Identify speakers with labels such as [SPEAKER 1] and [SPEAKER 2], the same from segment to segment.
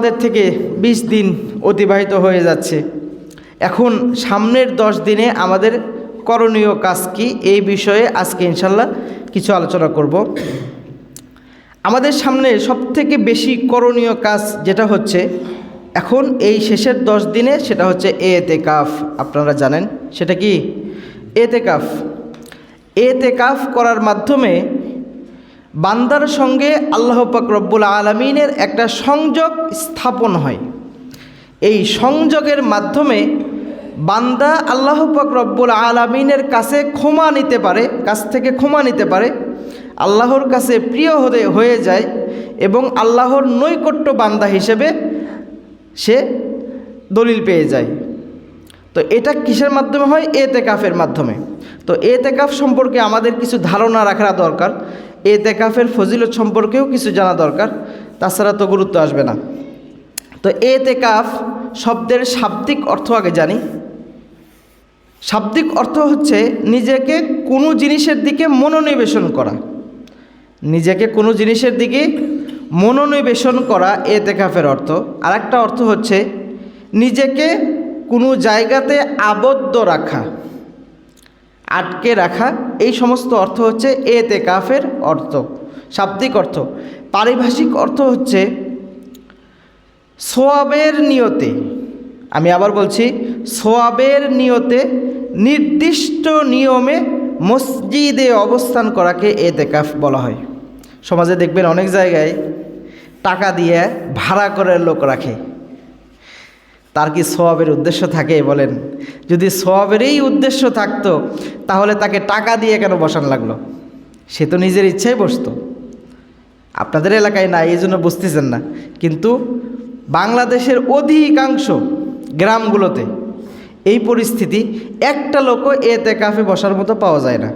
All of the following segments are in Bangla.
[SPEAKER 1] আমাদের থেকে 20 দিন অতিবাহিত হয়ে যাচ্ছে। এখন সামনের 10 দিনে আমাদের করণীয় কাজ কি, এই বিষয়ে আজকে ইনশাল্লাহ কিছু আলোচনা করব। আমাদের সামনে সবথেকে বেশি করণীয় কাজ যেটা হচ্ছে এখন এই শেষের 10 দিনে, সেটা হচ্ছে এতেকাফ। আপনারা জানেন সেটা কি? এতেকাফ। এতেকাফ করার মাধ্যমে বান্দার সঙ্গে আল্লাহ পাক রব্বুল আলামিনের একটা সংযোগ স্থাপন হয়। এই সংযোগের মাধ্যমে বান্দা আল্লাহ পাক রব্বুল আলামিনের কাছে ক্ষমা নিতে পারে, কাছ থেকে ক্ষমা নিতে পারে, আল্লাহর কাছে প্রিয় হয়ে যায় এবং আল্লাহর নৈকট্য বান্দা হিসেবে সে দলিল পেয়ে যায়। তো এটা কিসের মাধ্যমে হয়? এতেকাফের মাধ্যমে। তো এতেকাফ সম্পর্কে আমাদের কিছু ধারণা রাখা দরকার, এতেকাফের ফজিলত সম্পর্কেও কিছু জানা দরকার, তাছাড়া তো গুরুত্ব আসবে না। তো এতেকাফ শব্দের শাব্দিক অর্থ আগে জানি। শাব্দিক অর্থ হচ্ছে নিজেকে কোনো জিনিসের দিকে মনোনিবেশন করা, নিজেকে কোনো জিনিসের দিকে মনোনিবেশন করা এতেকাফের অর্থ। আর একটা অর্থ হচ্ছে নিজেকে কোনো জায়গাতে আবদ্ধ রাখা, আটকে রাখা। এই সমস্ত অর্থ হচ্ছে এতেকাফের অর্থ, শাব্দিক অর্থ। পারিভাষিক অর্থ হচ্ছে সোয়াবের নিয়তে, আমি আবার বলছি, সোয়াবের নিয়তে নির্দিষ্ট নিয়মে মসজিদে অবস্থান করাকে এতেকাফ বলা হয়। সমাজে দেখবেন অনেক জায়গায় টাকা দিয়ে ভাড়া করে লোক রাখে। তার কি সোয়াবের উদ্দেশ্য থাকে? বলেন, যদি সোয়াবেরই উদ্দেশ্য থাকতো তাহলে তাকে টাকা দিয়ে কেন বসান লাগলো? সে তো নিজের ইচ্ছায় বসতো। আপনাদের এলাকায় না, এই জন্য বুঝতেছেন না, কিন্তু বাংলাদেশের অধিকাংশ গ্রামগুলোতে এই পরিস্থিতি। একটা লোকও এতেকাফে বসার মতো পাওয়া যায় না।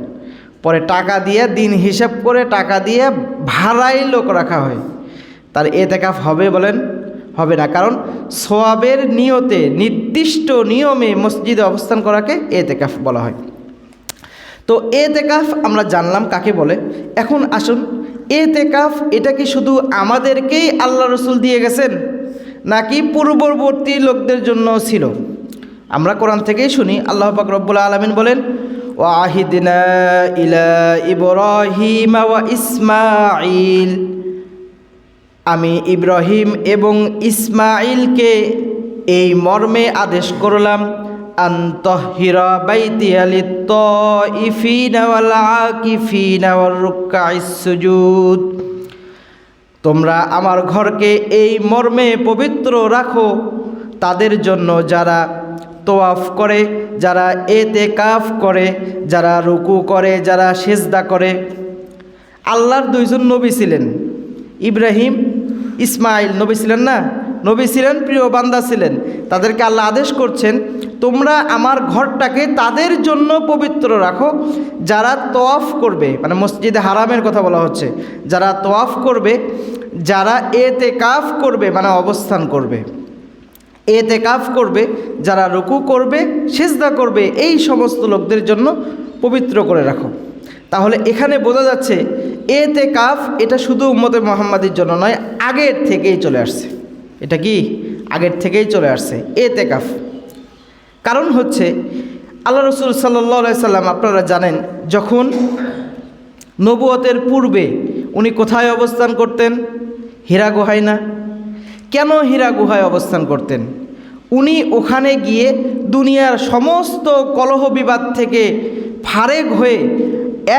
[SPEAKER 1] পরে টাকা দিয়ে, দিন হিসাব করে টাকা দিয়ে ভাড়াই লোক রাখা হয়। তার এতেকাফ হবে? বলেন, হবে না। কারণ সোয়াবের নিয়তে নির্দিষ্ট নিয়মে মসজিদে অবস্থান করাকে এতেকাফ বলা হয়। তো এতেকাফ আমরা জানলাম কাকে বলে। এখন আসুন, এতেকাফ এটা কি শুধু আমাদেরকেই আল্লাহ রসুল দিয়ে গেছেন নাকি পূর্ববর্তী লোকদের জন্য ছিল? আমরা কোরআন থেকেই শুনি। আল্লাহ পাক রব্বুল আলামিন বলেন, ওয়াহিদনা ইলা ইব্রাহিম ওয়া ইসমাঈল, আমি ইব্রাহিম এবং ইসমাঈলকে এই মর্মে আদেশ করলাম, আনতাহিরা বাইতিয়া লিত্তাইফিনা ওয়াল আকিফিনা ওয়ার রুকআইস সুজুদ, তোমরা আমার ঘরকে এই মর্মে পবিত্র রাখো তাদের জন্য যারা তোয়াফ করে, যারা এতেকাফ করে, যারা রুকু করে, যারা সিজদা করে। আল্লাহর দুইজন নবী ছিলেন, ইব্রাহিম, ইসমাইল নবী ছিলেন না? নবী ছিলেন, প্রিয় বান্দা ছিলেন। তাদেরকে আল্লাহ আদেশ করছেন, তোমরা আমার ঘরটাকে তাদের জন্য পবিত্র রাখো যারা তোয়াফ করবে, মানে মসজিদে হারামের কথা বলা হচ্ছে, যারা তোয়াফ করবে, যারা এতেকাফ করবে মানে অবস্থান করবে, এতেকাফ করবে, যারা রুকু করবে, সিজদা করবে, এই সমস্ত লোকদের জন্য পবিত্র করে রাখো। তাহলে এখানে বোঝা যাচ্ছে এতেকাফ এটা শুধু উম্মতে মুহাম্মাদির জন্য নয়, আগের থেকেই চলে আসছে। এটা কি আগের থেকেই চলে আসছে এতেকাফ। কারণ হচ্ছে আল্লাহ রসুল সাল্লাল্লাহু আলাইহি সাল্লাম, আপনারা জানেন, যখন নবুয়তের পূর্বে উনি কোথায় অবস্থান করতেন? হীরা গুহায় না? কেন হীরা গুহায় অবস্থান করতেন? উনি ওখানে গিয়ে দুনিয়ার সমস্ত কলহ বিবাদ থেকে ফারেক হয়ে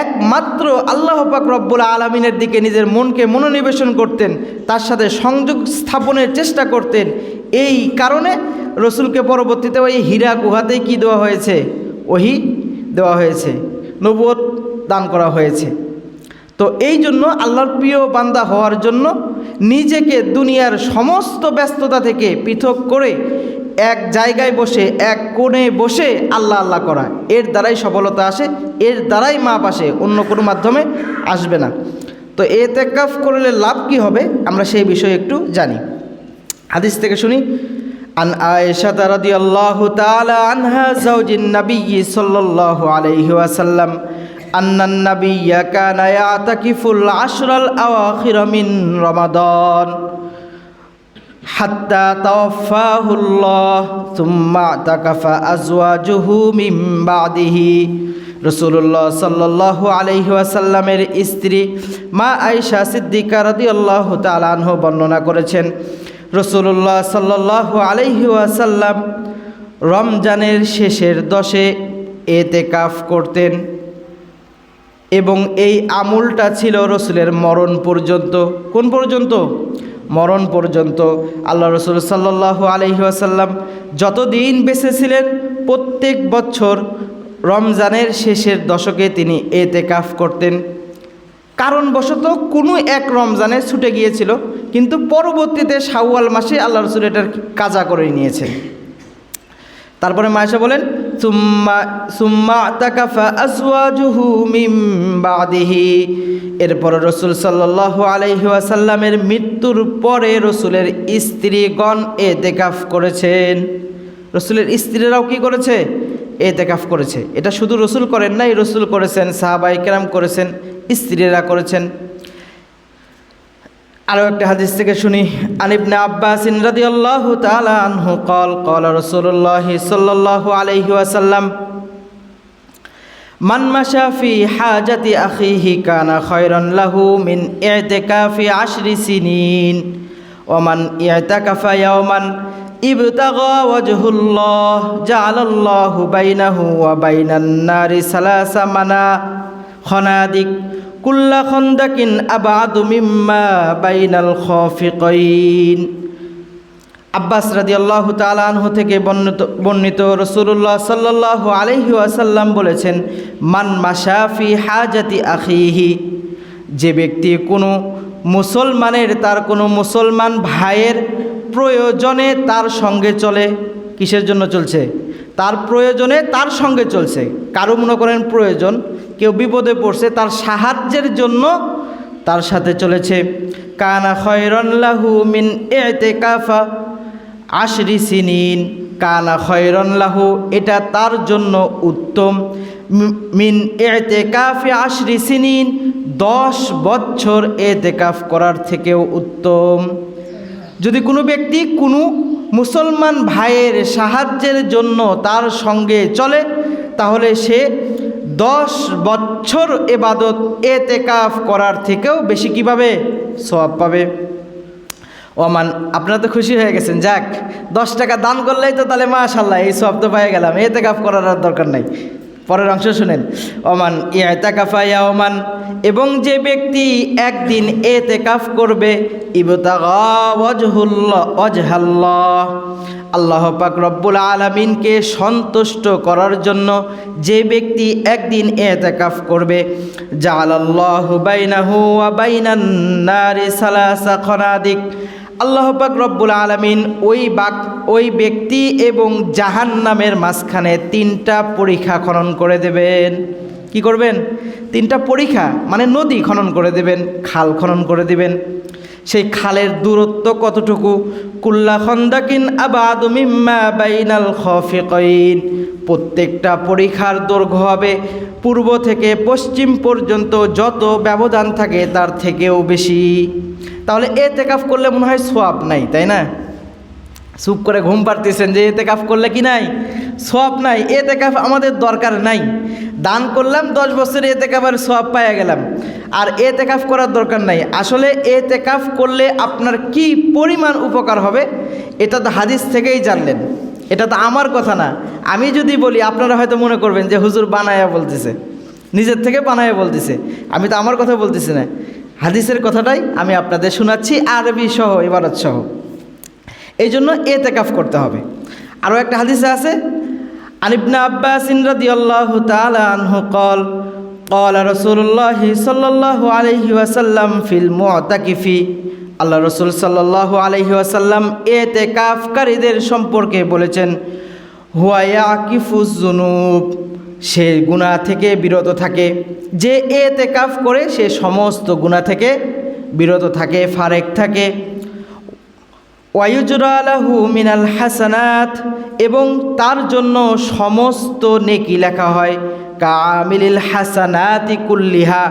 [SPEAKER 1] একমাত্র আল্লাহ পাক রব্বুল আলামিনের দিকে নিজের মনকে মনোনিবেশন করতেন, তার সাথে সংযোগ স্থাপনের চেষ্টা করতেন। এই কারণে রসুলকে পরবর্তীতে ওই হীরা গুহাতেই কি দেওয়া হয়েছে? ওহী দেওয়া হয়েছে, নবুয়ত দান করা হয়েছে। তো এই জন্য আল্লাহর প্রিয় বান্দা হওয়ার জন্য নিজেকে দুনিয়ার সমস্ত ব্যস্ততা থেকে পৃথক করে এক জায়গায় বসে, এক কোণে বসে আল্লাহ আল্লাহ করা, এর দ্বারাই সফলতা আসে, এর দ্বারাই মাপ আসে, অন্য কোনো মাধ্যমে আসবে না। তো এতেকাফ করলে লাভ কি হবে আমরা সেই বিষয়ে একটু জানি। হাদিস থেকে শুনি, আন আয়েশা রাদিয়াল্লাহু তাআলা আনহা যাওজিন নবী সাল্লাল্লাহু আলাইহি ওয়াসাল্লাম আন্নান নাবিয়্যা কানা ইয়াতাকিফুল আশরাল আওয়াখির মিন রমাদান। হাত্তা তাওয়াফাহুল্লাহ সুম্মা তাকাফা আজওয়াজুহু মিন বাদিহি। রাসূলুল্লাহ সাল্লাল্লাহু আলাইহি ওয়াসাল্লামের স্ত্রী মা আয়েশা সিদ্দিকা রাদিয়াল্লাহু তাআলা আনহা বর্ণনা করেছেন, রাসূলুল্লাহ সাল্লাল্লাহু আলাইহি ওয়াসাল্লাম রমজানের শেষের 10-এ এতেকাফ করতেন এবং এই আমলটা ছিল রসুলের মরণ পর্যন্ত। কোন পর্যন্ত? মরণ পর্যন্ত। আল্লাহ রসুল সাল্লাল্লাহু আলাইহি ওয়াসাল্লাম যতদিন বেঁচে ছিলেন প্রত্যেক বছর রমজানের শেষের দশকে তিনি এতেকাফ করতেন। কারণবশত কোনো এক রমজানে ছুটে গিয়েছিল, কিন্তু পরবর্তীতে শাওয়াল মাসে আল্লাহ রসুল এটার কাজা করে নিয়েছেন। তারপরে মায়েশা বলেন, সুম্মা তাকাফা আজওয়াজুহু মিন বাদিহি। এরপরে রসুল সাল্লাল্লাহু আলাইহি ওয়াসাল্লামের মৃত্যুর পরে রসুলের স্ত্রীগণ এতেকাফ করেছেন। রসুলের স্ত্রীরাও কি করেছে? এতেকাফ করেছে। এটা শুধু রসুল করেন নাই, রসুল করেছেন, সাহাবায়ে কেরাম করেছেন, স্ত্রীরা করেছেন। আরও একটা হাদিস থেকে শুনি, আন ইবনে আব্বাস রাদিয়াল্লাহু তাআলা আনহু قال قال رسول الله صلى الله عليه وسلم من مشى في حاجة أخيه كان خيرا له من اعتكاف 10 سنين ومن اعتكف يوما ابتغى وجه الله جعل الله بينه وبين النار 3 خنادق কুল্লা খন্দাকিন আবাদু মিম্মা বাইনাল খাফিকাইন। আব্বাস রাদিয়াল্লাহু তাআলা আনহু থেকে বর্ণিত রাসূলুল্লাহ সাল্লাল্লাহু আলাইহি ওয়াসাল্লাম বলেছেন, মান মাশা ফি হাজাতি আখিহি, যে ব্যক্তি কোনো মুসলমানের তার কোনো মুসলমান ভাইয়ের প্রয়োজনে তার সঙ্গে চলে। কিসের জন্য চলছে? তার প্রয়োজনে তার সঙ্গে চলছে। কারো মনে করেন প্রয়োজন, কেউ বিপদে পড়ছে, তার সাহায্যের জন্য তার সাথে চলেছে। কানা খয়রান লাহু মিন ইতিকাফা 10 সিনিন। কানা খয়রান লাহু, এটা তার জন্য উত্তম। মিন ইতিকাফি 10 সিনিন, 10 বছর এতেকাফ করার থেকেও উত্তম। যদি কোনো ব্যক্তি কোনো মুসলমান ভাইয়ের সাহায্যের জন্য তার সঙ্গে চলে, তাহলে সে 10 বছর ইবাদত এতেকাফ করার থেকেও বেশি কী পাবে? সওয়াব পাবে। ওমান, আপনারা তো খুশি হয়ে গেছেন, যাক 10 টাকা দান করলেই তো তাহলে মাশাআল্লাহ এই সওয়াব তো পেয়ে গেলাম, এতেকাফ করার আর দরকার নাই। পরের অংশ শুনেন, ওমান ইয়াতাকাফা ইয়াওমান, এবং যে ব্যক্তি একদিন এতেকাফ করবে, ইবতাগা ওয়াজহাল্লাহ, আল্লাহ পাক রব্বুল আলামিনকে সন্তুষ্ট করার জন্য যে ব্যক্তি একদিন এতেকাফ করবে, জাআলাল্লাহু বাইনাহু ওয়া বাইনান নারি 3 খনাদিক, আল্লাহ পাক রব্বুল আলামিন ওই ব্যক্তি এবং জাহান্নামের মাঝখানে 3টা পরিখা খনন করে দেবেন। কি করবেন? 3টা পরিখা মানে নদী খনন করে দেবেন, খাল খনন করে দেবেন। সেই খালের দূরত্ব কতটুকু? কুল্লা খন্দাকিন আবাদু মিম্মা বাইনাল খাফিকাইন, প্রত্যেকটা পরিখার দৈর্ঘ্য হবে পূর্ব থেকে পশ্চিম পর্যন্ত যত ব্যবধান থাকে তার থেকেও বেশি। তাহলে এতেকাফ করলে মনে হয় সওয়াব নাই, তাই না? চুপ করে ঘুম পাড়তেছেন যে এতেকাফ করলে কি নাই? সওয়াব নাই। এতেকাফ আমাদের দরকার নাই। দান করলাম 10 বছর এতেকাফের সওয়াব পাইয়া গেলাম, আর এতেকাফ করার দরকার নাই। আসলে এতেকাফ করলে আপনার কি পরিমাণ উপকার হবে এটা তো হাদিস থেকেই জানলেন, এটা তো আমার কথা না। আমি যদি বলি আপনারা হয়তো মনে করবেন যে হুজুর বানায়া বলতেছে, নিজের থেকে বানায়া বলতেছে। আমি তো আমার কথা বলতেছি না, হাদিসের কথাটাই আমি আপনাদের শোনাচ্ছি, আরবি সহ, ইবারত সহ। এই জন্য এতেকাফ করতে হবে। আরও একটা হাদিসে আছে, আন ইবনে আব্বাস রাদিয়াল্লাহু তাআলা আনহু قال قال رسول الله صلى الله عليه وسلم في المعتكف, আল্লাহ রসুল সাল্লাল্লাহু আলাইহি ওয়াসাল্লাম এতেকাফকারীদের সম্পর্কে বলেছেন, হুয়া ইয়াকিফুজ জুনুব, সে গুনাহ থেকে বিরত থাকে। যে এতেকাফ করে সে সমস্ত গুনাহ থেকে বিরত থাকে, ফারেক থাকে। ওয়ায়ুজরা লাহু মিনাল হাসানাত, এবং তার জন্য সমস্ত নেকি লেখা হয়। কামিলিল হাসানাতি কুল্লিহা,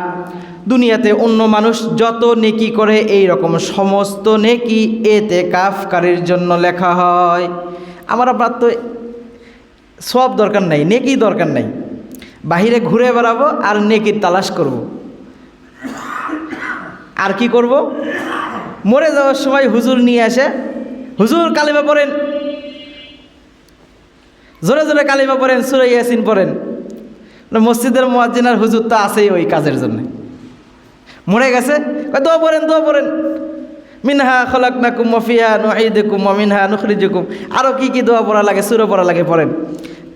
[SPEAKER 1] দুনিয়াতে অন্য মানুষ যত নেকি করে এই রকম সমস্ত নেকি এতেকাফকারীর জন্য লেখা হয়। আমার আপনার তো সওয়াব দরকার নাই, নেকি দরকার নাই, বাহিরে ঘুরে বেড়াবো আর নেকির তালাশ করব। আর কি করব? মরে যাওয়ার সময় হুজুর নিয়ে আসে, হুজুর কালিমা পড়েন, জোরে জোরে কালিমা পড়েন, সূরা ইয়াসিন পড়েন। মসজিদের মুয়াজ্জিন আর হুজুর তো আছেই ওই কাজের জন্য। মরে গেছে, দোয়া পড়েন, দোয়া পড়েন, মিনহা খলাকনাকুম ওয়া ফিহা নুঈদুকুম ওয়া মিনহা নুখরিজুকুম, আরও কি দোয়া পড়া লাগে, সূরা পড়া লাগে, পড়েন।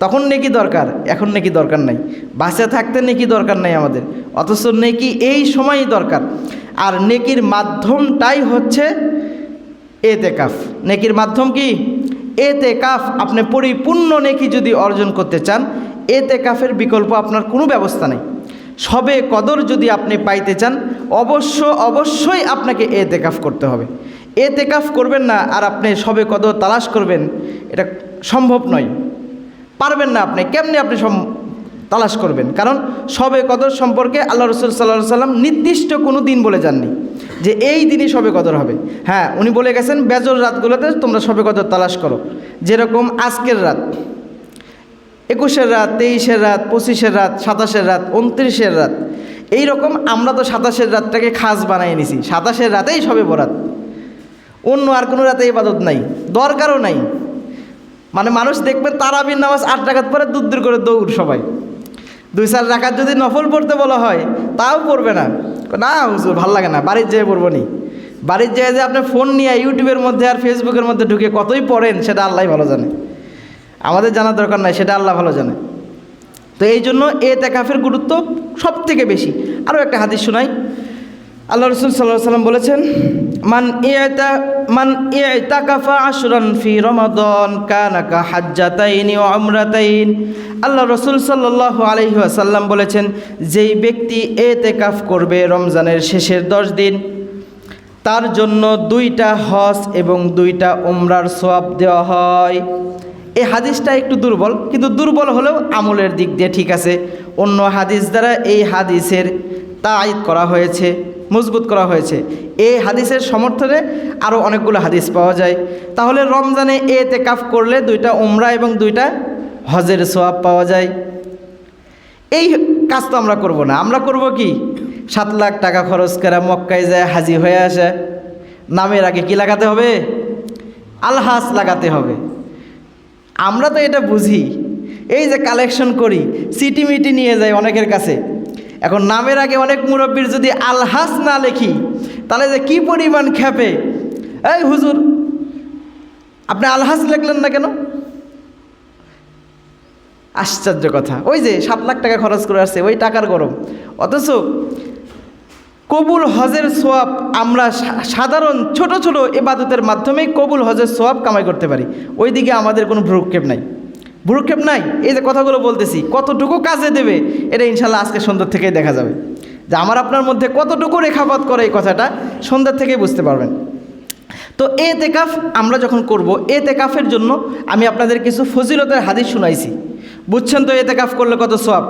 [SPEAKER 1] তখন নেকি দরকার, এখন নেকি দরকার নাই। বাঁচে থাকতে নেকি দরকার নাই আমাদের, অথচ নেকি এই সময়ই দরকার। আর নেকির মাধ্যমটাই হচ্ছে এতেকাফ। নেকির মাধ্যম কি? এতেকাফ। আপনি পরিপূর্ণ নেকি যদি অর্জন করতে চান, এতেকাফের বিকল্প আপনার কোনো ব্যবস্থা নেই। সবে কদর যদি আপনি পাইতে চান, অবশ্যই আপনাকে এতেকাফ করতে হবে। এতেকাফ করবেন না আর আপনি সবে কদর তালাশ করবেন, এটা সম্ভব নয়, পারবেন না আপনি। কেমনে আপনি তালাশ করবেন? কারণ সবে কদর সম্পর্কে আল্লাহ রাসূল সাল্লাল্লাহু আলাইহি ওয়াসাল্লাম নির্দিষ্ট কোনো দিন বলে যাননি যে এই দিনই সবে কদর হবে। হ্যাঁ, উনি বলে গেছেন বেজর রাতগুলোতে তোমরা সবে কদর তালাশ করো, যেরকম আজকের রাত, 21-এর রাত, 23-এর রাত, 25-এর রাত, 27-এর রাত, 29-এর রাত। এই রকম আমরা তো 27-এর রাতটাকে খাস বানিয়ে নিছি, 27-এর রাতেই সবে বরাত, অন্য আর কোনো রাতে ইবাদত নাই, দরকারও নাই। মানে মানুষ দেখবেন তারাবির নামাজ 8 রাকাত পরে দূর করে দৌড়, সবাই 2-4 রাকাত যদি নফল পড়তে বলা হয় তাও পড়বে না। না হুজুর ভাল লাগে না, বাড়ির যেয়ে পড়বো নি। বাড়ির যেয়ে যে আপনি ফোন নিয়ে ইউটিউবের মধ্যে আর ফেসবুকের মধ্যে ঢুকে কতই পড়েন সেটা আল্লাহই ভালো জানে, আমাদের জানার দরকার নাই, সেটা আল্লাহ ভালো জানে। তো এই জন্য এতেকাফের গুরুত্ব সব থেকে বেশি। আরও একটা হাদিস শোনাই। আল্লাহ রাসূল সাল্লাল্লাহু আলাইহি ওয়াসাল্লাম বলেছেন, মান ইতাকাফা আশরান ফি রমাদান কানা কা হাজ্জাতাইনি ওয়া উমরাতাইন। আল্লাহ রাসূল সাল্লাল্লাহু আলাইহি ওয়াসাল্লাম বলেছেন, যেই ব্যক্তি এতেকাফ করবে রমজানের শেষের 10 দিন, তার জন্য 2টা হজ এবং 2টা উমরার সওয়াব দেওয়া হয়। এই হাদিসটা একটু দুর্বল, কিন্তু দুর্বল হলেও আমলের দিক দিয়ে ঠিক আছে। অন্য হাদিস দ্বারা এই হাদিসের তায়িদ করা হয়েছে, মজবুত করা হয়েছে। এই হাদিসের সমর্থনে আরও অনেকগুলো হাদিস পাওয়া যায়। তাহলে রমজানে এতেকাফ করলে 2টা উমরা এবং 2টা হজের সওয়াব পাওয়া যায়। এই কাজ তো আমরা করব না, আমরা করব কি? 7 লাখ টাকা খরচ করে মক্কায় যায় হাজি হয়ে আসে, নামের আগে কি লাগাতে হবে? আলহাজ লাগাতে হবে। আমরা তো এটা বুঝি, এই যে কালেকশন করি, সিটি মিটি নিয়ে যাই অনেকের কাছে। এখন নামের আগে অনেক মুরব্বির যদি আলহাজ না লেখি, তাহলে যে কি পরিমাণ খেপে, এই হুজুর আপনি আলহাজ লিখলেন না কেন? আশ্চর্য কথা, ওই যে 7 লাখ টাকা খরচ করে আসছে, ওই টাকার গরম। অথচ কবুল হজের সোয়াব আমরা সাধারণ ছোট ছোট ইবাদতের মাধ্যমেই কবুল হজের সোয়াব কামাই করতে পারি। ওই দিকে আমাদের কোনো ভ্রুক্ষেপ নাই, ভ্রুক্ষেপ নাই। এই যে কথাগুলো বলতেছি কতটুকু কাজে দেবে, এটা ইনশাল্লাহ আজকে সন্ধ্যার থেকেই দেখা যাবে যে আমার আপনার মধ্যে কতটুকু রেখাপাত করে, এই কথাটা সন্ধ্যার থেকেই বুঝতে পারবেন। তো এতেকাফ আমরা যখন করব, এতেকাফের জন্য আমি আপনাদের কিছু ফজিলতের হাদিস শুনাইছি, বুঝছেন তো এতেকাফ করলে কত সওয়াব।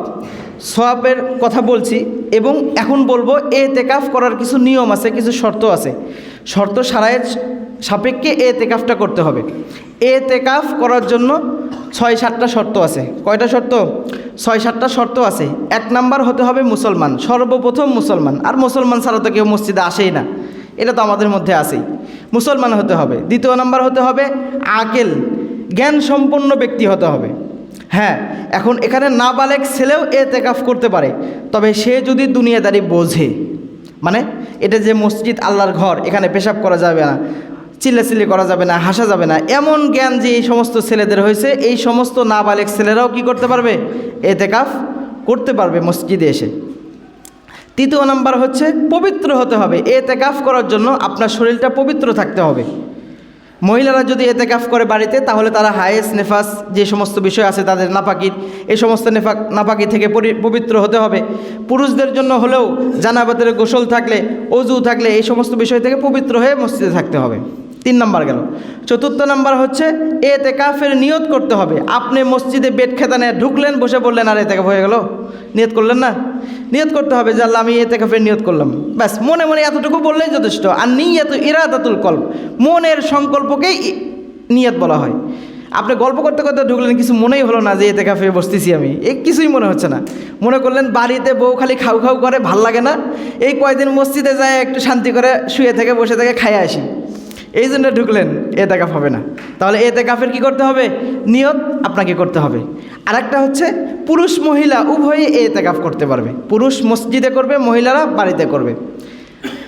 [SPEAKER 1] সওয়াবের কথা বলছি এবং এখন বলবো এতেকাফ করার কিছু নিয়ম আছে, কিছু শর্ত আছে। শর্ত সারায়ের সাপেক্ষে এতেকাফটা করতে হবে। এতেকাফ করার জন্য 6-7টা শর্ত আছে। কয়টা শর্ত? 6-7টা শর্ত আছে। 1 নাম্বার হতে হবে মুসলমান, সর্বপ্রথম মুসলমান। আর মুসলমান ছাড়া তো কেউ মসজিদে আসেই না, এটা তো আমাদের মধ্যে আছেই। মুসলমান হতে হবে। 2 নাম্বার হতে হবে আকেল, জ্ঞান সম্পন্ন ব্যক্তি হতে হবে। হ্যাঁ, এখন এখানে নাবালেগ ছেলেও এতেকাফ করতে পারে, তবে সে যদি দুনিয়াদারি বোঝে। মানে এটা যে মসজিদ আল্লাহর ঘর, এখানে পেশাব করা যাবে না, চিল্লাচিল্লি করা যাবে না, হাসা যাবে না, এমন জ্ঞান যে এই সমস্ত ছেলেদের হয়েছে, এই সমস্ত নাবালেগ ছেলেরাও কি করতে পারবে? এতেকাফ করতে পারবে মসজিদে এসে। 3 নাম্বার হচ্ছে পবিত্র হতে হবে। এতেকাফ করার জন্য আপনার শরীরটা পবিত্র থাকতে হবে। মহিলারা যদি এতেকাফ করে বাড়িতে, তাহলে তারা হায়েস, নেফাস যে সমস্ত বিষয় আছে তাদের নাপাকির, এই সমস্ত নাপাকি থেকে পবিত্র হতে হবে। পুরুষদের জন্য হলেও জানাবাতের গোসল থাকলে, অজু থাকলে এই সমস্ত বিষয় থেকে পবিত্র হয়ে মসজিদে থাকতে হবে। 3 নাম্বার গেল। 4র্থ নাম্বার হচ্ছে এতেকাফের নিয়ত করতে হবে। আপনি মসজিদে বেড খেতানে ঢুকলেন, বসে পড়লেন, আর এতেকাফ হয়ে গেল? নিয়ত করলেন না? নিয়ত করতে হবে যে আল্লাহ আমি এতেকাফের নিয়ত করলাম, ব্যাস মনে মনে এতটুকু বললেই যথেষ্ট। আর নিয়ত ইরাদাতুল কলব, মনের সংকল্পকেই নিয়ত বলা হয়। আপনি গল্প করতে করতে ঢুকলেন, কিছু মনেই হলো না যে এতেকাফে বসতেছি আমি, কিছুই মনে হচ্ছে না। মনে করলেন বাড়িতে বউ খালি খাও খাও করে, ভাল লাগে না, এই কয়দিন মসজিদে যায় একটু শান্তি করে শুয়ে থেকে বসে থেকে খাইয়ে আসি, এই জন্য ঢুকলেন, এতেকাফ হবে না। তাহলে এতেকাফের কি করতে হবে? নিয়ত আপনাকে করতে হবে। আরেকটা হচ্ছে পুরুষ মহিলা উভয়ই এতেকাফ করতে পারবে। পুরুষ মসজিদে করবে, মহিলারা বাড়িতে করবে।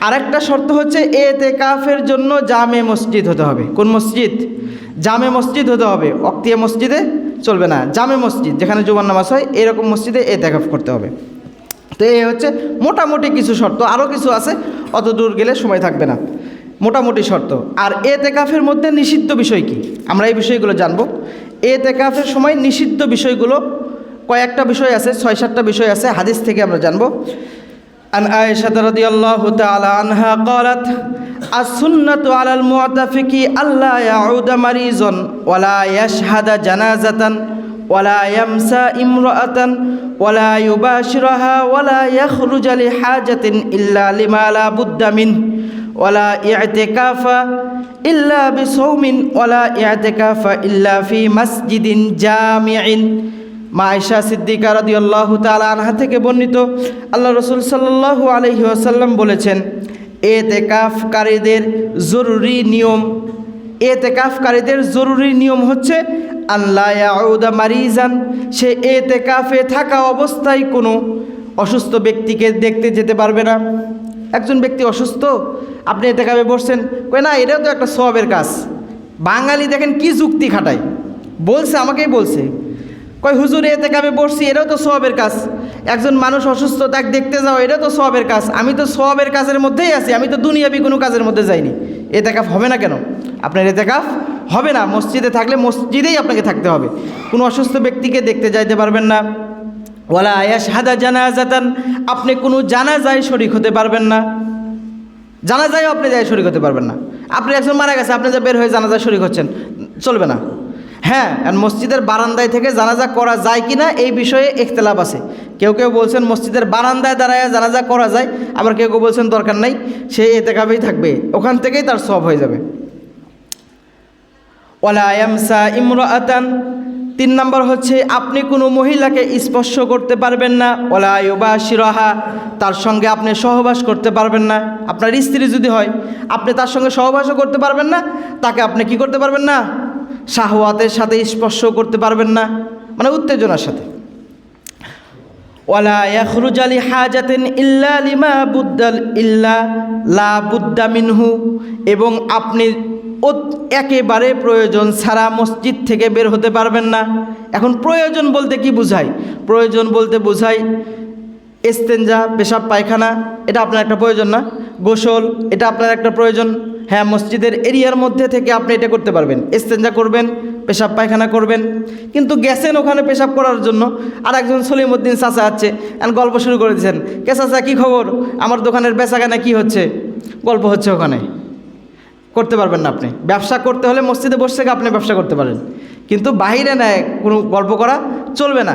[SPEAKER 1] আরেকটা শর্ত হচ্ছে এতেকাফের জন্য জামে মসজিদ হতে হবে। কোন মসজিদ? জামে মসজিদ হতে হবে। অক্তিয়া মসজিদে চলবে না, জামে মসজিদ যেখানে জুমার নামাজ হয় এরকম মসজিদে এতেকাফ করতে হবে। তো এই হচ্ছে মোটামুটি কিছু শর্ত, আরও কিছু আছে, অত দূর গেলে সময় থাকবে না। মোটামুটি শর্ত। আর এতেকাফের মধ্যে নিষিদ্ধ বিষয় কি, আমরা এই বিষয়গুলো জানবো। এতেকাফের সময় নিষিদ্ধ বিষয়গুলো কয়েকটা বিষয় আছে, 6-7টা বিষয় আছে, হাদিস থেকে আমরা জানবো। আন আয়েশা রাদিয়াল্লাহু তাআলা আনহা قالت السنة على المعتكف ألا يعود مريضا ولا يشهد جنازة ولا يمسى امرأة ولا يباشرها ولا يخرج لحاجة إلا لما لا بد منه ولا اعتكاف إلا بصوم ولا اعتكاف إلا في مسجد جامع। মা আয়েশা সিদ্দিকা রাদিয়াল্লাহু তাআলা আনহা থেকে বর্ণিত, আল্লাহ রাসূল সাল্লাল্লাহু আলাইহি ওয়াসাল্লাম বলেছেন, এতেকাফকারীদের জরুরি নিয়ম, এতেকাফকারীদের জরুরি নিয়ম হচ্ছে আল্লা ইয়াউদা মারিজান, সে এতেকাফে থাকা অবস্থায় কোনো অসুস্থ ব্যক্তিকে দেখতে যেতে পারবে না। একজন ব্যক্তি অসুস্থ, আপনি এতেকাফে বসছেন, কই না এটাও তো একটা সওয়াবের কাজ। বাঙালি দেখেন কি যুক্তি খাটায়, বলছে, আমাকেই বলছে, কয় হুজুর এতেকাফে বসছি, এটাও তো সওয়াবের কাজ। একজন মানুষ অসুস্থ, তাকে দেখতে যাও, এটাও তো সওয়াবের কাজ। আমি তো সওয়াবের কাজের মধ্যেই আছি, আমি তো দুনিয়াবি কোনো কাজের মধ্যে যাইনি। এতেকাফ হবে না কেন? আপনার এতেকাফ হবে না। মসজিদে থাকলে মসজিদেই আপনাকে থাকতে হবে, কোনো অসুস্থ ব্যক্তিকে দেখতে যাইতে পারবেন না। ওয়ালা ইয়াশহাদা জানাজাতান, আপনি কোনো জানাজায় শরীক হতে পারবেন না, জানাজায়ও আপনি যায় শরীক হতে পারবেন না। আপনি একজন মারা গেছে, আপনি যে বের হয়ে জানাজায় শরীক হচ্ছেন, চলবে না। হ্যাঁ, মসজিদের বারান্দায় থেকে জানাজা করা যায় কি না এই বিষয়ে ইখতিলাফ আছে। কেউ কেউ বলছেন মসজিদের বারান্দায় দাঁড়ায় জানাজা করা যায়, আবার কেউ কেউ বলছেন দরকার নাই, সে এতেকাফেই থাকবে, ওখান থেকেই তার সওয়াব হয়ে যাবে। ওয়ালা ইয়ামসা ইমরাআতান, 3 নম্বর হচ্ছে আপনি কোনো মহিলাকে স্পর্শ করতে পারবেন না। ওয়ালা ইউবাশিরাহা, তার সঙ্গে আপনি সহবাস করতে পারবেন না। আপনার স্ত্রী যদি হয়, আপনি তার সঙ্গে সহবাসও করতে পারবেন না, তাকে আপনি কি করতে পারবেন না? শাহওয়াতের সাথে স্পর্শ করতে পারবেন না, মানে উত্তেজনার সাথে। ওয়ালা ইয়াখরুজা লিহাজাতিন ইল্লা লিমা বুদ্দাল ইল্লা লা বুদ্দা মিনহু, এবং আপনি একেবারে প্রয়োজন ছাড়া মসজিদ থেকে বের হতে পারবেন না। এখন প্রয়োজন বলতে কি বোঝায়? প্রয়োজন বলতে বোঝায় ইস্তেঞ্জা, পেশাব পায়খানা, এটা আপনার একটা প্রয়োজন না? গোসল, এটা আপনার একটা প্রয়োজন। হ্যাঁ, মসজিদের এরিয়ার মধ্যে থেকে আপনি এটা করতে পারবেন, ইস্তেঞ্জা করবেন, পেশাব পায়খানা করবেন। কিন্তু গেছেন ওখানে পেশাব করার জন্য, আর একজন সলিমউদ্দিন চাচা আছে, আর গল্প শুরু করে দিয়েছেন, কে চাচা কী খবর, আমার দোকানের বেচাকেনা কী হচ্ছে, গল্প হচ্ছে ওখানে, করতে পারবেন না আপনি। ব্যবসা করতে হলে মসজিদে বসে থেকে আপনি ব্যবসা করতে পারেন, কিন্তু বাহিরে নেয় কোনো গল্প করা চলবে না।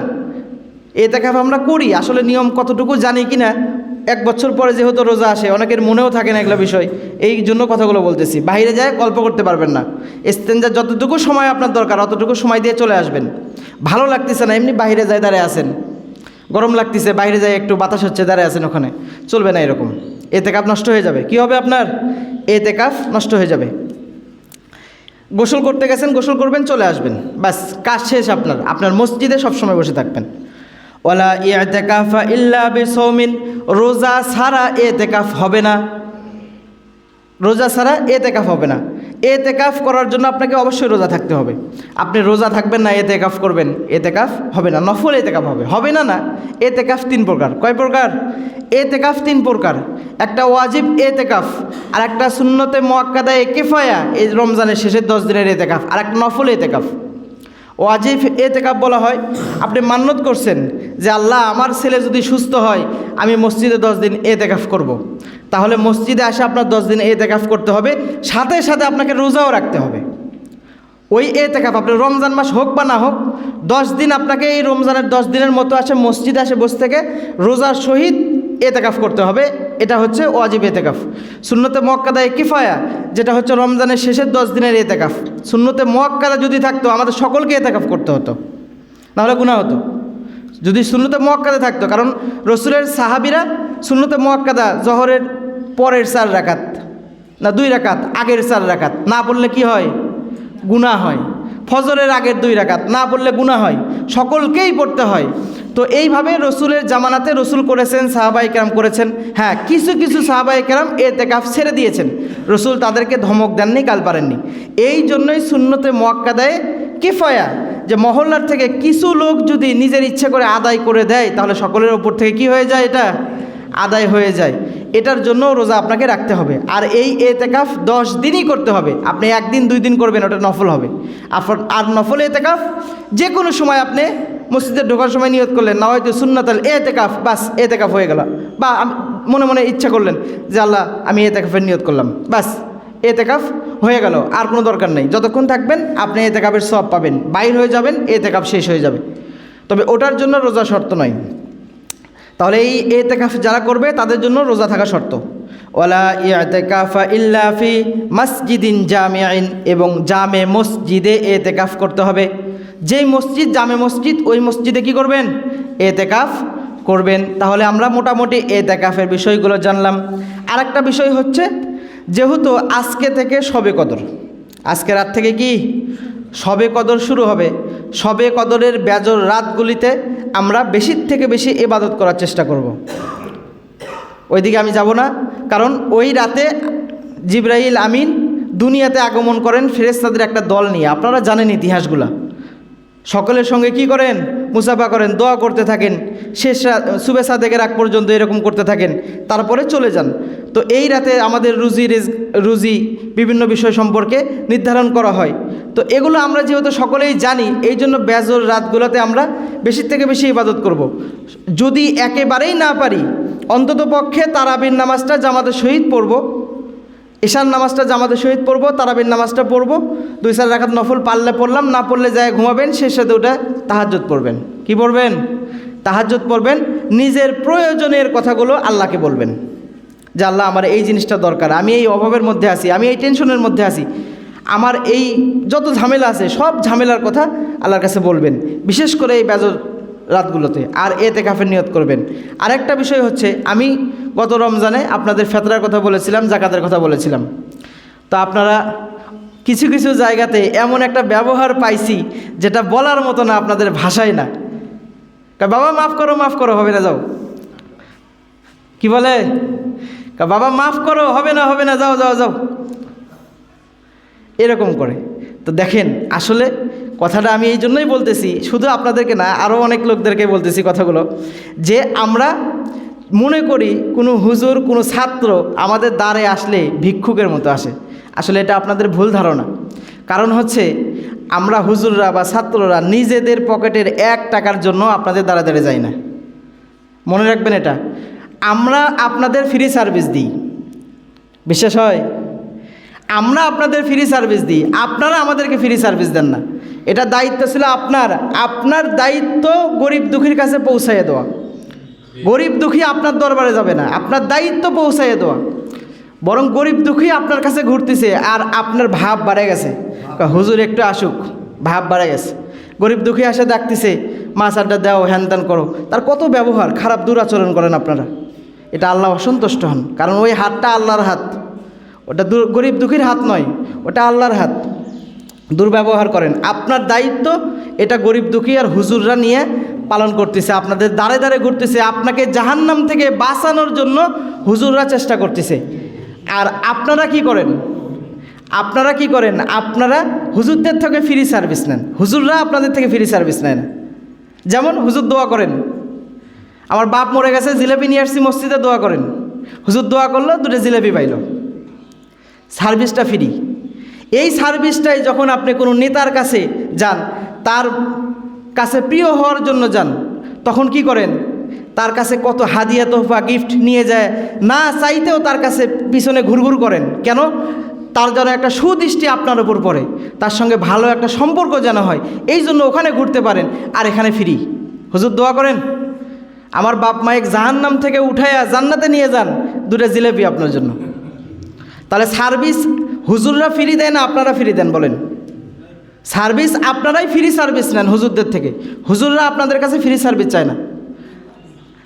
[SPEAKER 1] এতেকাফ আমরা করি, আসলে নিয়ম কতটুকু জানি কি না, 1 বছর পরে যেহেতু রোজা আসে, অনেকের মনেও থাকে না এগুলো বিষয়, এই জন্য কথাগুলো বলতেছি। বাইরে যায় গল্প করতে পারবেন না। ইস্তেঞ্জা যতটুকু সময় আপনার দরকার অতটুকু সময় দিয়ে চলে আসবেন। ভালো লাগতেছে না, এমনি বাইরে যায় দাঁড়ায় আছেন, গরম লাগতেছে, বাইরে যায় একটু বাতাস হচ্ছে, দাঁড়ায় আছেন ওখানে, চলবে না এরকম। এতেকাফ নষ্ট হয়ে যাবে। কি হবে আপনার? এতেকাফ নষ্ট হয়ে যাবে। গোসল করতে গেছেন, গোসল করবেন, চলে আসবেন, বাস কাজ শেষ আপনার। আপনার মসজিদে সবসময় বসে থাকবেন। ওয়ালা ইআতিকাফা ইল্লা বিসাওমিন, রোজা ছাড়া এতেকাফ হবে না। রোজা ছাড়া এতেকাফ হবে না। এতেকাফ করার জন্য আপনাকে অবশ্যই রোজা থাকতে হবে। আপনি রোজা থাকবেন না, এতেকাফ করবেন, এতেকাফ হবে না। নফল এতেকাফ হবে, হবে না না। এতেকাফ 3 প্রকার। কয় প্রকার? এতেকাফ 3 প্রকার। একটা ওয়াজিব এতেকাফ, আর একটা সুন্নতে মুআক্কাদায়ে কিফায়া, এই রমজানের শেষের 10 দিনের এতেকাফ, আর একটা নফল এতেকাফ। ওয়াজিব এতেকাফ বলা হয় আপনি মান্নত করছেন যে আল্লাহ আমার ছেলে যদি সুস্থ হয় আমি মসজিদে 10 দিন এতেকাফ করব। তাহলে মসজিদে আসে আপনার 10 দিন এতেকাফ করতে হবে, সাথে সাথে আপনাকে রোজাও রাখতে হবে। ওই এতেকাফ আপনার রমজান মাস হোক বা না হোক, 10 দিন আপনাকে এই রমজানের 10 দিনের মতো আসে মসজিদে আসে বসে থেকে রোজার সহিত এতেকাফ করতে হবে। এটা হচ্ছে ওয়াজিব এতেকাফ। সুন্নতে মুআক্কাদায়ে কিফায়া, যেটা হচ্ছে রমজানের শেষের 10 দিনের এতেকাফ। সুন্নতে মুআক্কাদা যদি থাকতো আমাদের সকলকে এতেকাফ করতে হতো, নাহলে গুনাহ হতো। যদি সুন্নতে মুআক্কাদা থাকতো, কারণ রসুলের সাহাবীরা সুন্নতে মুআক্কাদা জহরের পরের 4 রাকাত না 2 রাকাত আগের 4 রাকাত না পড়লে কি হয়? গুনাহ হয়। ফজরের আগের 2 রাকাত না পড়লে গুনাহ হয়, সকলকেই পড়তে হয়। তো এইভাবে রসুলের জামানাতে রসুল করেছেন, সাহাবায়ে কেরাম করেছেন। হ্যাঁ, কিছু কিছু সাহাবায়ে কেরাম এতেকাফ ছেড়ে দিয়েছেন, রসুল তাদেরকে ধমক দেননি, গাল পারেননি। এই জন্যই সুন্নতে মুআক্কাদায়ে কিফায়া, যে মহল্লার থেকে কিছু লোক যদি নিজের ইচ্ছে করে আদায় করে দেয় তাহলে সকলের ওপর থেকে কি হয়ে যায়? এটা আদায় হয়ে যায়। এটার জন্য রোজা আপনাকে রাখতে হবে। আর এই এতেকাফ 10 দিনই করতে হবে। আপনি 1 দিন 2 দিন করবেন, ওটা নফল হবে। আর নফল এতেকাফ যে কোনো সময় আপনি মসজিদে ঢোকার সময় নিয়ত করলেন, না হয়তো সুন্নাতুল এতেকাফ, বাস এতেকাফ হয়ে গেল। বা মনে মনে ইচ্ছা করলেন যে আল্লাহ আমি এতেকাফের নিয়ত করলাম, বাস এতেকাফ হয়ে গেল, আর কোনো দরকার নেই। যতক্ষণ থাকবেন আপনি এতেকাফের সওয়াব পাবেন, বাইর হয়ে যাবেন এতেকাফ শেষ হয়ে যাবে। তবে ওটার জন্য রোজা শর্ত নয়। তাহলে এই এতেকাফ যারা করবে তাদের জন্য রোজা থাকা শর্ত। ওয়ালা ইতিকাফা ইল্লা ফি মসজিদিন জামিইন, এবং জামে মসজিদে এতেকাফ করতে হবে। যেই মসজিদ জামে মসজিদ, ওই মসজিদে কি করবেন? এতেকাফ করবেন। তাহলে আমরা মোটামুটি এতেকাফের বিষয়গুলো জানলাম। আরেকটা বিষয় হচ্ছে, যেহেতু আজকে থেকে শবে কদর, আজকে রাত থেকে কি শবে কদর শুরু হবে, শবে কদরের বেজর রাতগুলিতে আমরা বেশির থেকে বেশি ইবাদত করার চেষ্টা করব। ওইদিকে আমি যাব না, কারণ ওই রাতে জিবরাইল আমিন দুনিয়াতে আগমন করেন ফেরেশতাদের একটা দল নিয়ে। আপনারা জানেন ইতিহাসগুলা। সকলের সঙ্গে কি করেন? মুসাফা করেন, দোয়া করতে থাকেন, শেষ সুবে সাদেকের আগ পর্যন্ত এরকম করতে থাকেন, তারপরে চলে যান। তো এই রাতে আমাদের রুজি বিভিন্ন বিষয় সম্পর্কে নির্ধারণ করা হয়। তো এগুলো আমরা যেহেতু সকলেই জানি, এই জন্য বেজর রাতগুলোতে আমরা বেশি থেকে বেশি ইবাদত করব। যদি একেবারেই না পারি, অন্তত পক্ষে তারাবির নামাজটা জামাতের সহিত পড়ব, ঈশার নামাজটা জামাতের সহিত পড়ব, তারাবির নামাজটা পড়ব, 2-4 রাকাত নফল পারলে পড়লাম, না পড়লে যায় ঘুমাবেন, শেষ সাথে ওটা তাহাজ্জুদ পড়বেন। কি পড়বেন? তাহাজ্জুদ পড়বেন। নিজের প্রয়োজনের কথাগুলো আল্লাহকে বলবেন যে আল্লাহ আমার এই জিনিসটা দরকার, আমি এই অভাবের মধ্যে আছি, আমি এই টেনশনের মধ্যে আছি, আমার এই যত ঝামেলা আছে সব ঝামেলার কথা আল্লাহর কাছে বলবেন, বিশেষ করে এই বেজর রাতগুলোতে। আর এতেকাফের নিয়ত করবেন। আরেকটা বিষয় হচ্ছে, আমি গত রমজানে আপনাদের ফেতরার কথা বলেছিলাম, জাকাতের কথা বলেছিলাম। তো আপনারা কিছু কিছু জায়গাতে এমন একটা ব্যবহার পাইছি যেটা বলার মতো না, আপনাদের ভাষায় না। বাবা মাফ করো, মাফ করো, হবে না, যাও। কি বলে? বাবা মাফ করো, হবে না, হবে না, যাও যাও যাও, এরকম করে। তো দেখেন, আসলে কথাটা আমি এই জন্যই বলতেছি, শুধু আপনাদেরকে না, আরও অনেক লোকদেরকে বলতেছি কথাগুলো, যে আমরা মনে করি কোনো হুজুর, কোনো ছাত্র আমাদের দ্বারে আসলে ভিক্ষুকের মতো আসে। আসলে এটা আপনাদের ভুল ধারণা। কারণ হচ্ছে, আমরা হুজুররা বা ছাত্ররা নিজেদের পকেটের 1 টাকার জন্য আপনাদের দ্বারা দ্বারে যাই না। মনে রাখবেন এটা। আমরা আপনাদের ফ্রি সার্ভিস দিই, বিশ্বাস হয়? আমরা আপনাদের ফ্রি সার্ভিস দিই, আপনারা আমাদেরকে ফ্রি সার্ভিস দেন না। এটা দায়িত্ব ছিল আপনার দায়িত্ব গরিব দুঃখীর কাছে পৌঁছাইয়ে দেওয়া। গরিব দুঃখী আপনার দরবারে যাবে না, আপনার দায়িত্ব পৌঁছাইয়ে দেওয়া। বরং গরিব দুঃখী আপনার কাছে ঘুরতেছে, আর আপনার ভাব বাড়ে গেছে, হুজুর একটু আসুক, ভাব বাড়ে গেছে। গরিব দুঃখী আসে ডাকতেছে, মাছ আড্ডা দাও, হ্যান ত্যান করো, তার কত ব্যবহার খারাপ, দুরাচরণ করেন আপনারা। এটা আল্লাহ অসন্তুষ্ট হন, কারণ ওই হাতটা আল্লাহর হাত, ওটা গরিব দুঃখীর হাত নয়, ওটা আল্লাহর হাত। দুর্ব্যবহার করেন। আপনার দায়িত্ব এটা গরিব দুঃখী আর হুজুররা নিয়ে পালন করতেছে, আপনাদের দ্বারে দ্বারে ঘুরতেছে, আপনাকে জাহান্নাম থেকে বাঁচানোর জন্য হুজুররা চেষ্টা করতেছে। আর আপনারা কি করেন? আপনারা হুজুরদের থেকে ফ্রি সার্ভিস নেন, হুজুররা আপনাদের থেকে ফ্রি সার্ভিস নেয় না। যেমন হুজুর দোয়া করেন, আমার বাপ মরে গেছে, জিলেপি নিয়ে আসছি মসজিদে, দোয়া করেন। হুজুর দোয়া করলো, 2টা জিলেপি পাইল, সার্ভিসটা ফ্রি। এই সার্ভিসটাই যখন আপনি কোনো নেতার কাছে যান, তার কাছে প্রিয় হওয়ার জন্য যান, তখন কি করেন? তার কাছে কত হাদিয়া তোহফা গিফট নিয়ে যায়, না চাইতেও তার কাছে পিছনে ঘুরঘুর করেন কেন? তার যেন একটা সুদৃষ্টি আপনার উপর পড়ে, তার সঙ্গে ভালো একটা সম্পর্ক যেন হয়, এই জন্য ওখানে ঘুরতে পারেন আর এখানে ফ্রি। হুজুর দোয়া করেন আমার বাপ মায়ের জাহান্নাম থেকে উঠাইয়া জান্নাতে নিয়ে যান, দুটো জিলেবি আপনার জন্য। তাহলে সার্ভিস হুজুররা ফ্রি দেয় না আপনারা ফ্রি দেন বলেন? সার্ভিস আপনারাই ফ্রি সার্ভিস নেন হুজুরদের থেকে, হুজুররা আপনাদের কাছে ফ্রি সার্ভিস চায় না।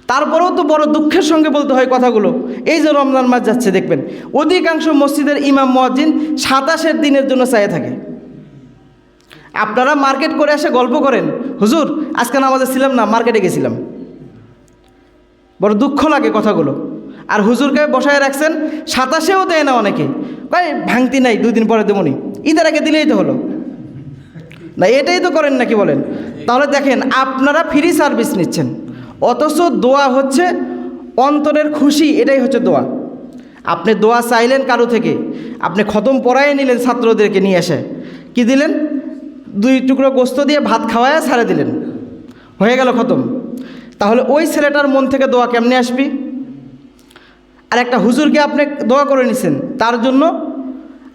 [SPEAKER 1] তারপরেও তো বড় দুঃখের সঙ্গে বলতে হয় কথাগুলো। এই যে রমজান মাস যাচ্ছে দেখবেন অধিকাংশ মসজিদের ইমাম মুয়াজ্জিন 27 দিনের জন্য চাইয়ে থাকে। আপনারা মার্কেট করে এসে গল্প করেন, হুজুর আজকে নামাজে ছিলাম না, মার্কেটে গেছিলাম। বড় দুঃখ লাগে কথাগুলো। আর হুজুরকে বসায় রাখছেন 27-এও দেয় না অনেকে, ভাই ভাঙতি নাই 2 দিন পরে দেবনি, ঈদের আগে দিলেই তো হলো না, এটাই তো করেন নাকি বলেন? তাহলে দেখেন আপনারা ফ্রি সার্ভিস নিচ্ছেন, অথচ দোয়া হচ্ছে অন্তরের খুশি, এটাই হচ্ছে দোয়া। আপনি দোয়া চাইলেন কারো থেকে, আপনি খতম পড়াই নিলেন ছাত্রদেরকে নিয়ে এসে, কি দিলেন? 2 টুকরো গোস্ত দিয়ে ভাত খাওয়ায় ছাড়ে দিলেন, হয়ে গেল খতম। তাহলে ওই ছেলেটার মন থেকে দোয়া কেমনে আসবি? আর একটা হুজুরকে আপনি দোয়া করে নিছেন, তার জন্য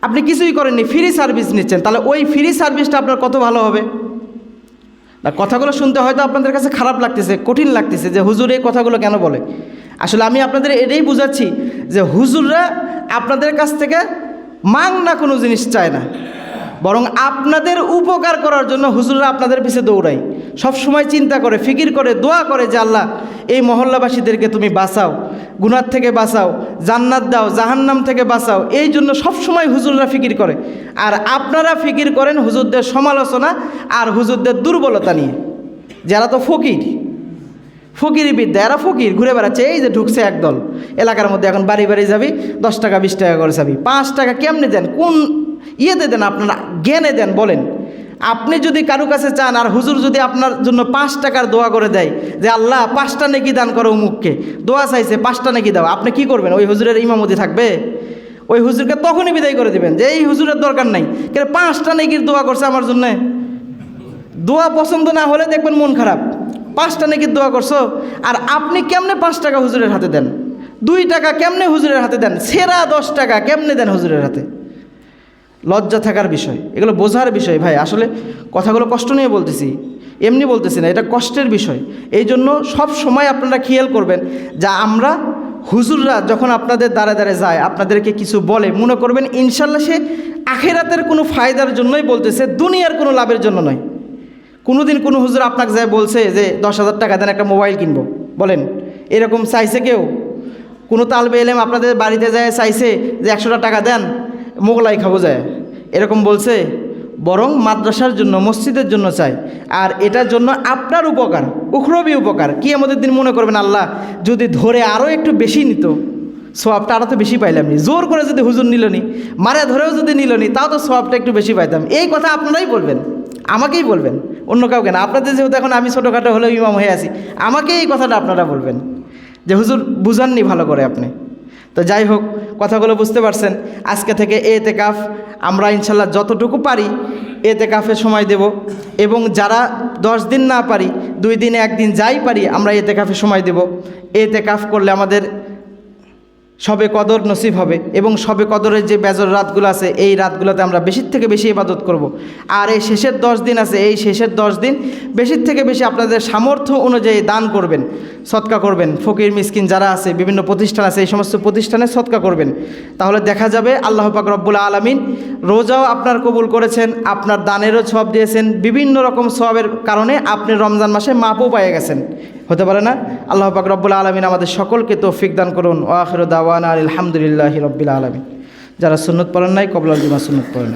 [SPEAKER 1] আপনি কিছুই করেননি, ফ্রি সার্ভিস নিচ্ছেন, তাহলে ওই ফ্রি সার্ভিসটা আপনার কত ভালো হবে না? কথাগুলো শুনতে হয়তো আপনাদের কাছে খারাপ লাগতেছে, কঠিন লাগতেছে যে হুজুর এই কথাগুলো কেন বলে। আসলে আমি আপনাদের এটাই বুঝাচ্ছি যে হুজুররা আপনাদের কাছ থেকে মাংনা কোনো জিনিস চায় না, বরং আপনাদের উপকার করার জন্য হুজুররা আপনাদের পিছে দৌড়ায়, সব সময় চিন্তা করে, ফিকির করে, দোয়া করে যে আল্লাহ এই মহল্লাবাসীদেরকে তুমি বাঁচাও, গুনার থেকে বাঁচাও, জান্নাত দাও, জাহান্নাম থেকে বাঁচাও। এই জন্য সব সময় হুজুররা ফিকির করে। আর আপনারা ফিকির করেন হুজুরদের সমালোচনা আর হুজুরদের দুর্বলতা নিয়ে। যারা তো ফকিরি বিদ্যা, এরা ফকির ঘুরে বেড়াচ্ছে, এই যে ঢুকছে একদল এলাকার মধ্যে, এখন বাড়ি বাড়ি যাবি 10 টাকা 20 টাকা করে যাবি, 5 টাকা কেমনে দেন, কোন ইয়েতে দেন, আপনারা জ্ঞানে দেন বলেন? আপনি যদি কারো কাছে চান আর হুজুর যদি আপনার জন্য 5 টাকার দোয়া করে দেয় যে আল্লাহ 5টা নেকি দান করো অমুককে, দোয়া চাইছে 5টা নেকি দাও, আপনি কি করবেন? ওই হুজুরের ইমামতি থাকবে? ওই হুজুরকে তখনই বিদায় করে দিবেন যে এই হুজুরের দরকার নাই, কেন 5টা নেকির দোয়া করছে আমার জন্যে। দোয়া পছন্দ না হলে দেখবেন মন খারাপ, 5টা নেকির দোয়া করছো, আর আপনি কেমনে 5 টাকা হুজুরের হাতে দেন, 2 টাকা কেমনে হুজুরের হাতে দেন, সেরা 10 টাকা কেমনে দেন হুজুরের হাতে? লজ্জা থাকার বিষয়, এগুলো বোঝার বিষয় ভাই। আসলে কথাগুলো কষ্ট নিয়ে বলতেছি, এমনি বলতেছি না, এটা কষ্টের বিষয়। এই জন্য সব সময় আপনারা খেয়াল করবেন যা আমরা হুজুররা যখন আপনাদের দ্বারে দ্বারে যায়, আপনাদেরকে কিছু বলে, মনে করবেন ইনশাল্লাহ সে আখিরাতের কোনো ফায়দার জন্যই বলতেছে, দুনিয়ার কোনো লাভের জন্য নয়। কোনোদিন কোনো হুজুর আপনাকে যায় বলছে যে 10,000 টাকা দেন একটা মোবাইল কিনবো, বলেন এরকম চাইছে কেউ? কোনো তালবে এলেম আপনাদের বাড়িতে যায় চাইছে যে 100টা টাকা দেন মোগলাই খাবো যায়, এরকম বলছে? বরং মাদ্রাসার জন্য, মসজিদের জন্য চাই। আর এটার জন্য আপনার উপকার, উখরবি উপকার। কিয়ামতের দিন মনে করবেন আল্লাহ যদি ধরে আরও একটু বেশি নিত, সোয়াবটা আরও তো বেশি পাইলাম নি, জোর করে যদি হুজুর নিল নি, মারে ধরেও যদি নিল নি, তাও তো সোয়াবটা একটু বেশি পাইতাম। এই কথা আপনারাই বলবেন, আমাকেই বলবেন, অন্য কাউকে না। আপনাদের যেহেতু এখন আমি ছোটোখাটো হলেও ইমাম হয়ে আছি, আমাকে এই কথাটা আপনারা বলবেন যে হুজুর বুঝাননি ভালো করে আপনি। তো যাই হোক, কথাগুলো বুঝতে পারছেন। আজকে থেকে এতেকাফ আমরা ইনশাল্লাহ যতটুকু পারি এতেকাফে সময় দেব, এবং যারা 10 দিন না পারি 2 দিনে 1 দিন যাই পারি আমরা এতেকাফে সময় দেব। এতেকাফ করলে আমাদের শবে কদর নসিব হবে, এবং শবে কদরের যে বেজর রাতগুলো আছে এই রাতগুলোতে আমরা বেশির থেকে বেশি ইবাদত করব। আর এই শেষের 10 দিন আছে, এই শেষের 10 দিন বেশির থেকে বেশি আপনাদের সামর্থ্য অনুযায়ী দান করবেন, সদকা করবেন। ফকির মিসকিন যারা আছে, বিভিন্ন প্রতিষ্ঠান আছে, এই সমস্ত প্রতিষ্ঠানে সদকা করবেন। তাহলে দেখা যাবে আল্লাহ পাক রব্বুল আলামিন রোজাও আপনার কবুল করেছেন, আপনার দানেরও সওয়াব দিয়েছেন, বিভিন্ন রকম সওয়াবের কারণে আপনি রমজান মাসে মাপও পেয়ে গেছেন। হতে পারে না? আল্লাহ পাক রব্বুল আলামিন আমাদের সকলকে তৌফিক দান করুন। ওয়া আখিরু দাওয়ানা আলহামদুলিল্লাহি রাব্বিল আলামিন। যারা সুন্নত পড়েন নাই কবলাল জুমা সুন্নত পড়েন।